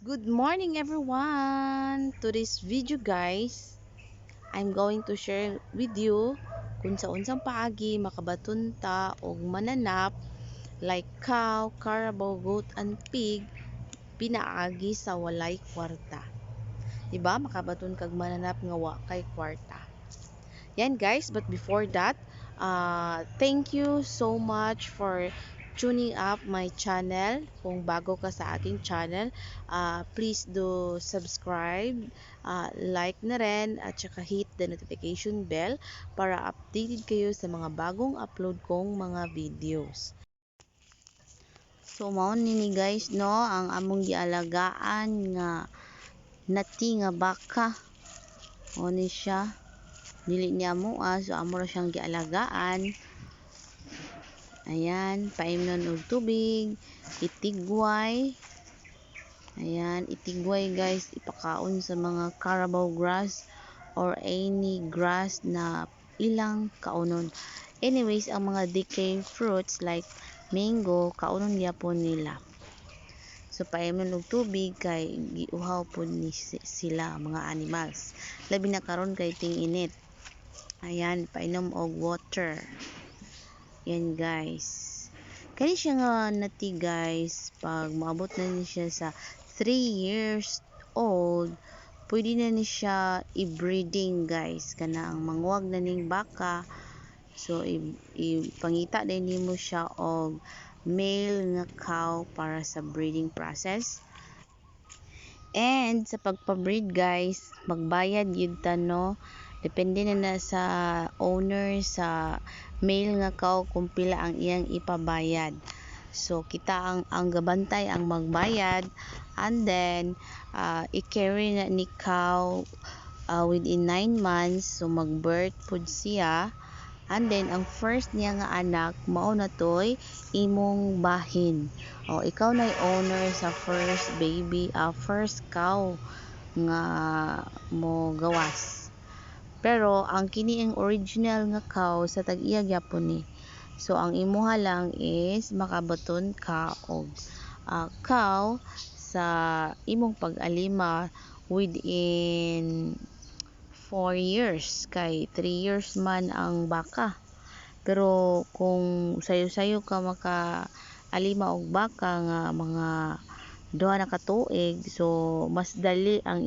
Good morning everyone! To this video guys, I'm going to share with you kung sa unsang paagi makabatunta og mananap like cow, carabao, goat, and pig pinaagi sa walay kwarta. Diba? Makabaton kag mananap nga wa kay kwarta. Yan guys, but before that, thank you so much for tuning up my channel. Kung bago ka sa aking channel, please do subscribe, like na rin, at saka hit the notification bell para updated kayo sa mga bagong upload kong mga videos. So, mao nini guys, no, ang among gialagaan nga nati nga baka. O ni siya. Dili niya mo so amo ra siyang gialagaan. Ayan, paimnon og tubig, itigway. Ayan, itigway guys, ipakaon sa mga carabao grass or any grass na ilang kaunon. Anyways, ang mga decay fruits like mango, kaunon gyapon nila. So paimnon og tubig kay giuhaw pud ni sila mga animals. Labi na karon kay ting-init. Ayan, painom og water. Yan guys. Kani siya nga nati guys, pag maabot na ni siya sa 3 years old, pwede na ni siya i-breeding guys. Kana ang mangwag na ning baka. So ipangita din nimo siya og male nga cow para sa breeding process. And sa pagpa-breed guys, magbayad yun ta no. Depende na sa owner sa male nga cow kung pila ang iyang ipabayad. So kita ang gabantay ang magbayad, and then i-carry na ni cow within 9 months. So mag-birth pud siya. And then ang first niya nga anak mao na toy imong bahin. O ikaw na owner sa first baby, first cow nga mo gawas. Pero ang kini ang original nga cow sa tag-iya gyapon ni. So ang imuha lang is makabaton ka og cow sa imong pag-alima within 4 years kay 3 years man ang baka. Pero kung sayo-sayo ka maka alima og baka nga mga duha na ka tuig, so mas dali ang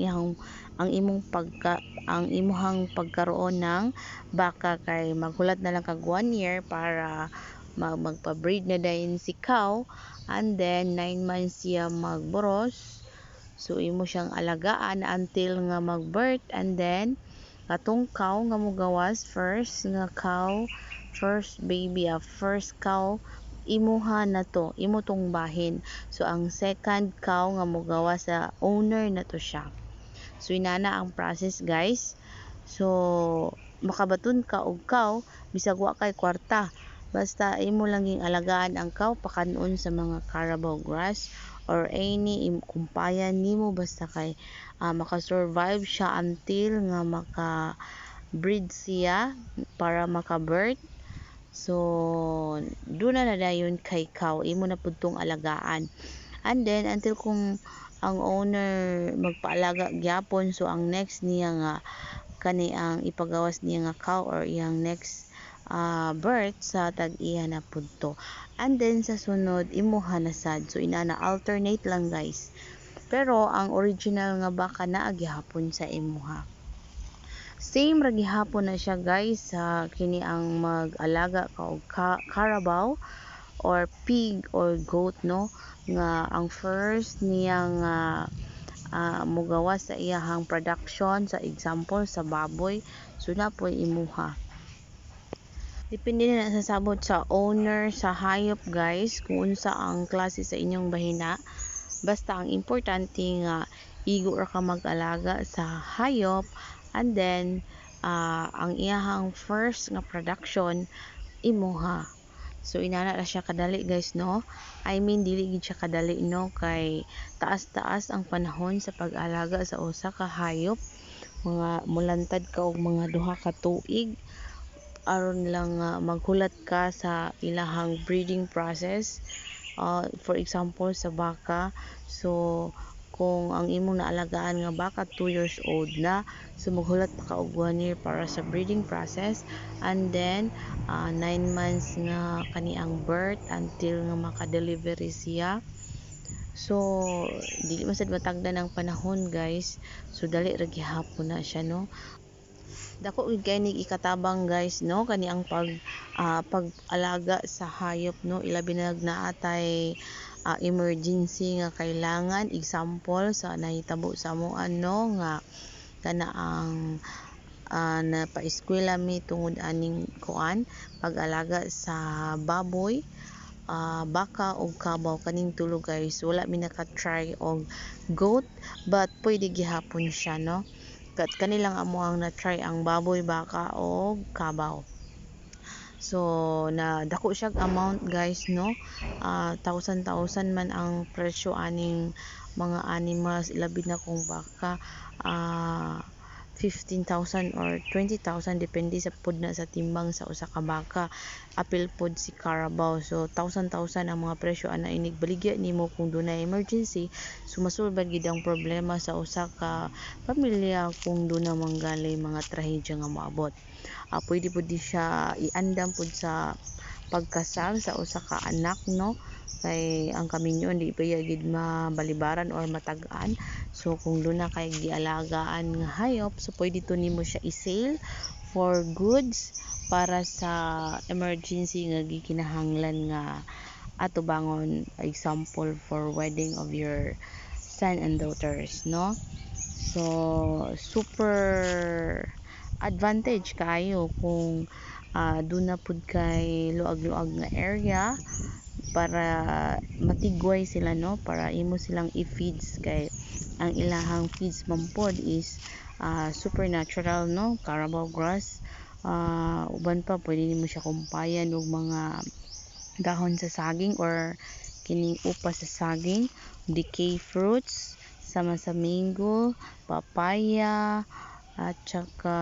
imuhang pagkaroon ng baka kay maghulat na lang kag 1 year para magpa-breed na dayon si cow, and then 9 months siya magboros. So imo siyang alagaan until nga mag-birth, and then katong cow nga mogawas first nga cow, first baby, first cow imuha na to, imo tong bahin. So ang second cow nga mogawas sa owner na to siya. So inana ang process guys. So makabaton ka og cow bisag wa kay kwarta, basta imo lang ging alagaan ang cow, pakanon sa mga carabao grass or any kumpayan nimo, basta kay maka-survive siya until nga maka-breed siya para maka-birth. So doon na dayon kay cow, imo na pud tong alagaan. And then until kung ang owner magpaalaga gyapon, so ang next niya nga kani ang ipagawas niya nga cow or iyang next birth sa tag-iya na pud to. And then sa sunod imuha na sad. So inana alternate lang guys. Pero ang original nga baka naa gihapon sa imuha. Same ra gihapon na siya guys sa kini ang mag-alaga ka og carabao or pig or goat no, nga ang first niyang mugawas sa iyahang production, sa example sa baboy, so na po imuha. Depende na sa sabot sa owner sa hayop guys kung unsa ang klase sa inyong bahina. Basta ang importante nga igo ra ka mag-alaga sa hayop, and then ang iyahang first nga production imuha. So inana ra siya kadali guys no. I mean dili gid siya kadali no, kay taas-taas ang panahon sa pag-alaga sa usa ka hayop. Mga mulantad ka og mga duha ka tuig aron lang maghulat ka sa ilahang breeding process. For example sa baka, so kung ang imong naalagaan nga baka 2 years old na, so maghulat pa ka og 1 year para sa breeding process, and then 9 months nga kaniang birth until nga maka-delivery siya. So dili man sad matagdan ang panahon guys, so dali ra gihapon na siya no. Dako gid kay ning ikatabang guys no kani ang pag-alaga sa hayop no, ilabi na naatay emergency nga kailangan, example sa nahitabo sa amoan no nga kana ang napaeskwela mi tungod aning kuan pag-alaga sa baboy, baka o kabaw, kaning tulo guys. Wala mi naka-try og goat but pwede gihapon siya no. Kanilang amo ang na-try ang baboy, baka o kabaw. So na dako siya amount guys no, 1,000 man ang presyo aning mga animals, ilabi na kung baka 15,000 or 20,000 depende sa pud na sa timbang sa usa ka baka. Apil pod si Carabao, so 1,000 ang mga presyo ana inig baligya nimo kung dunay emergency, so masulbad gid ang problema sa usa ka pamilya kung duna manggali mga trahedya nga moabot. Pwede pud di siya iandam pud sa pagkasal sa usa ka anak no, kay ang kaminyon di pa gid mabalibaran or matag-an. So kung duna kay gialagaan nga hayop, so pwede to nimo siya i-sale for goods para sa emergency nga gikinahanglan nga atubangon, example for wedding of your son and daughters no. So super advantage kayo kung duna pud kay luag-luag nga area para matigway sila no, para imo silang i-feeds kay ang ilahang feeds man pod is supernatural no, Carabao grass. Uban pa pwede nimo siya kumpayan og mga dahon sa saging or kining upas sa saging, decay fruits sama sa mango, papaya, at saka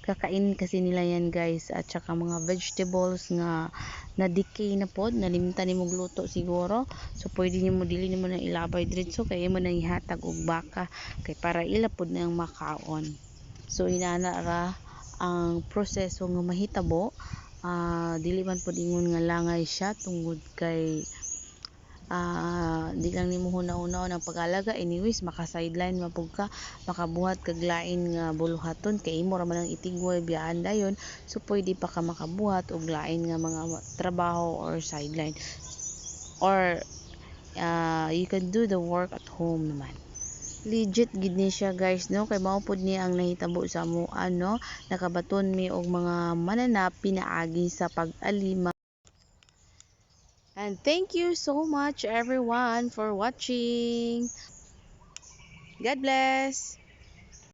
kakain kasi nila yan guys, at saka mga vegetables nga na decay na pod, nalimtan nimo gluto siguro, so pwede nimo dili nimo na ilabay diretso kay imo nang ihatag og baka kay para ila pod na ang makaon. So inana ra ang proseso nga mahitabo, dili man pod ingon nga langay siya tungod kay di lang nimo hunaw-hunaw ng pag-alaga, anyways maka sideline mapug ka, makabuhat kag lain nga buluhaton kay imo ra man ang itigway biyaan dayon, so pwede pa ka makabuhat og lain nga mga trabaho or sideline, or you can do the work at home naman. Legit gid ni siya guys no, kay mao pod ni ang nahitabo sa amoan no, nakabaton mi og mga mananap pinaagi sa pag-alima. And thank you so much everyone for watching. God bless.